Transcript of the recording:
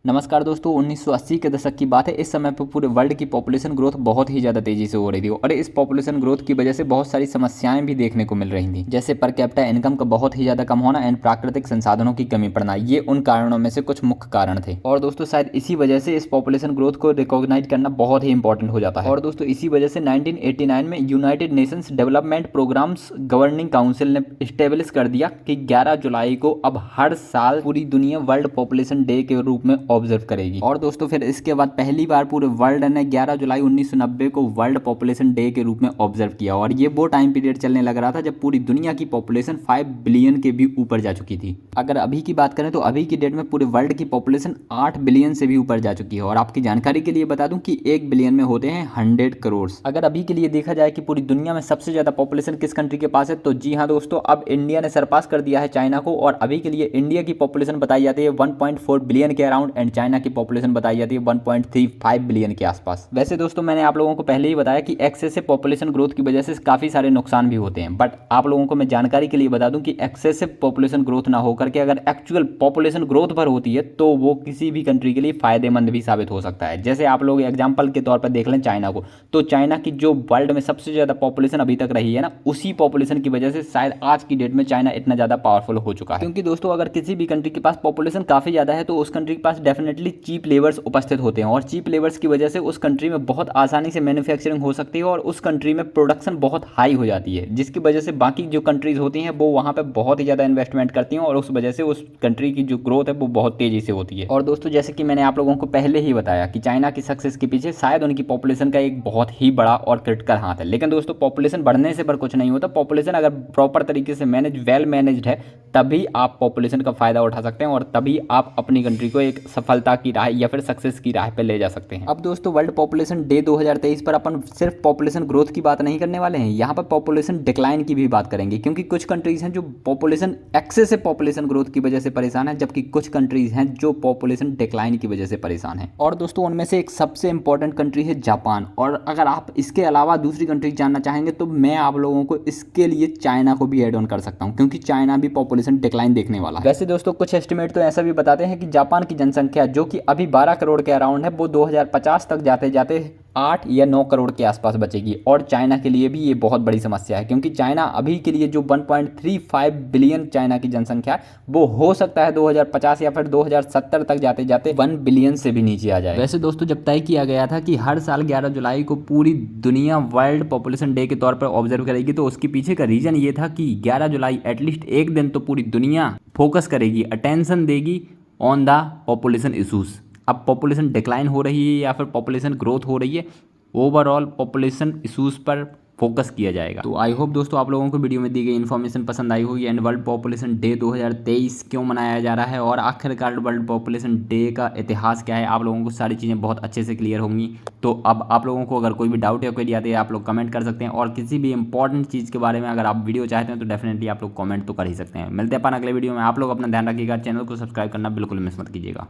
नमस्कार दोस्तों, 1980 के दशक की बात है। इस समय पर पूरे वर्ल्ड की पॉपुलेशन ग्रोथ बहुत ही ज़्यादा तेज़ी से हो रही थी और इस पॉपुलेशन ग्रोथ की वजह से बहुत सारी समस्याएं भी देखने को मिल रही थी, जैसे पर कैपिटा इनकम का बहुत ही ज़्यादा कम होना एंड प्राकृतिक संसाधनों की कमी पड़ना। ये उन कारणों में से कुछ मुख्य कारण थे और दोस्तों शायद इसी वजह से इस पॉपुलेशन ग्रोथ को रिकॉग्नाइज करना बहुत ही इंपॉर्टेंट हो जाता है। और दोस्तों इसी वजह से 1989 में United Nations Development Programme's Governing Council ने स्टेब्लिश कर दिया कि 11 जुलाई को अब हर साल पूरी दुनिया वर्ल्ड पॉपुलेशन डे के रूप में ऑब्जर्व करेगी। और दोस्तों फिर इसके बाद पहली बार पूरे वर्ल्ड ने 11 जुलाई 1990 को वर्ल्ड पॉपुलेशन डे के रूप में ऑब्जर्व किया और ये वो टाइम पीरियड चलने लग रहा था जब पूरी दुनिया की पॉपुलेशन 5 बिलियन के भी ऊपर जा चुकी थी। अगर अभी की बात करें तो अभी की डेट में पूरे वर्ल्ड की पॉपुलेशन 8 बिलियन से भी ऊपर जा चुकी है। और आपकी जानकारी के लिए बता दूं कि 1 बिलियन में होते हैं 100 करोड़। अगर अभी के लिए देखा जाए कि पूरी दुनिया में सबसे ज्यादा पॉपुलेशन किस कंट्री के पास है, तो जी हाँ दोस्तों, अब इंडिया ने सरपास कर दिया है चाइना को। और अभी के लिए इंडिया की पॉपुलेशन बताई जाती है 1.4 बिलियन के अराउंड एंड चाइना की पॉपुलेशन बताई जाती है 1.35 बिलियन के आसपास। वैसे दोस्तों मैंने आप लोगों को पहले ही बताया कि एक्सेसिव पॉपुलेशन ग्रोथ की वजह से काफी सारे नुकसान भी होते हैं, बट आप लोगों को मैं जानकारी के लिए बता दूं कि एक्सेसिव पॉपुलेशन ग्रोथ ना होकर के अगर एक्चुअल पॉपुलेशन ग्रोथ पर होती है तो वो किसी भी कंट्री के लिए फायदेमंद भी साबित हो सकता है। जैसे आप लोग एग्जाम्पल के तौर पर देख लें चाइना को, तो चाइना की जो वर्ल्ड में सबसे ज्यादा पॉपुलेशन अभी तक रही है ना, उसी पॉपुलेशन की वजह से शायद आज की डेट में चाइना इतना ज्यादा पावरफुल हो चुका है। क्योंकि दोस्तों अगर किसी भी कंट्री के पास पॉपुलेशन काफी ज्यादा है तो उस कंट्री के पास डेफिनेटली चीप लेबर्स उपस्थित होते हैं और चीप लेबर्स की वजह से उस कंट्री में बहुत आसानी से मैन्युफैक्चरिंग हो सकती है और उस कंट्री में प्रोडक्शन बहुत हाई हो जाती है, जिसकी वजह से बाकी जो कंट्रीज होती हैं वो वहां पे बहुत ही ज्यादा इन्वेस्टमेंट करती हैं और उस वजह से उस कंट्री की जो ग्रोथ है वो बहुत तेजी से होती है। और दोस्तों जैसे कि मैंने आप लोगों को पहले ही बताया कि चाइना की सक्सेस के पीछे शायद उनकी पॉपुलेशन का एक बहुत ही बड़ा और क्रिटिकल हाथ है। लेकिन दोस्तों पॉपुलेशन बढ़ने से पर कुछ नहीं होता। पॉपुलेशन अगर प्रॉपर तरीके से वेल मैनेज्ड है तभी आप पॉपुलेशन का फायदा उठा सकते हैं और तभी आप अपनी कंट्री को एक सफलता की राह या फिर सक्सेस की राह पे ले जा सकते हैं। अब दोस्तों वर्ल्ड पॉपुलेशन डे 2023 पर अपन सिर्फ पॉपुलेशन ग्रोथ की बात नहीं करने वाले हैं, यहाँ पर पॉपुलेशन डिक्लाइन की भी बात करेंगे, क्योंकि कुछ कंट्रीज हैं जो पॉपुलेशन एक्सेसिव पॉपुलेशन ग्रोथ की वजह से परेशान है, जबकि कुछ कंट्रीज हैं जो पॉपुलेशन डिक्लाइन की वजह से परेशान है। और दोस्तों उनमें से एक सबसे इंपॉर्टेंट कंट्री है जापान। और अगर आप इसके अलावा दूसरी कंट्रीज जानना चाहेंगे तो मैं आप लोगों को इसके लिए चाइना को भी एड ऑन कर सकता हूँ, क्योंकि चाइना भी पॉपुलेशन डिक्लाइन देखने वाला है। वैसे दोस्तों कुछ एस्टिमेट तो ऐसा भी बताते हैं कि जापान की जनसंख्या जो कि अभी 12 करोड़ के अराउंड है वो 2050 तक जाते जाते 8 या 9 करोड़ के आसपास बचेगी। और चाइना के लिए भी ये बहुत बड़ी समस्या है, क्योंकि चाइना अभी के लिए जो 1.35 बिलियन चाइना की जनसंख्या है वो हो सकता है 2050 या फिर 2070 तक जाते जाते 1 बिलियन से भी नीचे आ जाए। वैसे दोस्तों जब तय किया गया था कि हर साल 11 जुलाई को पूरी दुनिया वर्ल्ड पॉपुलेशन डे के तौर पर ऑब्जर्व करेगी, तो उसके पीछे का रीजन ये था कि 11 जुलाई एटलीस्ट एक दिन तो पूरी दुनिया फोकस करेगी, अटेंशन देगी ऑन द पॉपुलेशन इशूज़। अब पॉपुलेशन डिक्लाइन हो रही है या फिर पॉपुलेशन ग्रोथ हो रही है, ओवरऑल पॉपुलेशन इशूज़ पर फोकस किया जाएगा। तो आई होप दोस्तों आप लोगों को वीडियो में दी गई इन्फॉर्मेशन पसंद आई होगी एंड वर्ल्ड पॉपुलेशन डे 2023 क्यों मनाया जा रहा है और आखिरकार वर्ल्ड पॉपुलेशन डे का इतिहास क्या है, आप लोगों को सारी चीज़ें बहुत अच्छे से क्लियर होंगी। तो अब आप लोगों को अगर कोई भी डाउट या क्वेरी आती है आप लोग कमेंट कर सकते हैं और किसी भी इंपॉर्टेंट चीज़ के बारे में अगर आप वीडियो चाहते हैं तो डेफिनेटली आप लोग कमेंट तो कर ही सकते हैं। मिलते हैं अपन अगले वीडियो में। आप लोग अपना ध्यान रखिएगा, चैनल को सब्सक्राइब करना बिल्कुल मिस मत कीजिएगा।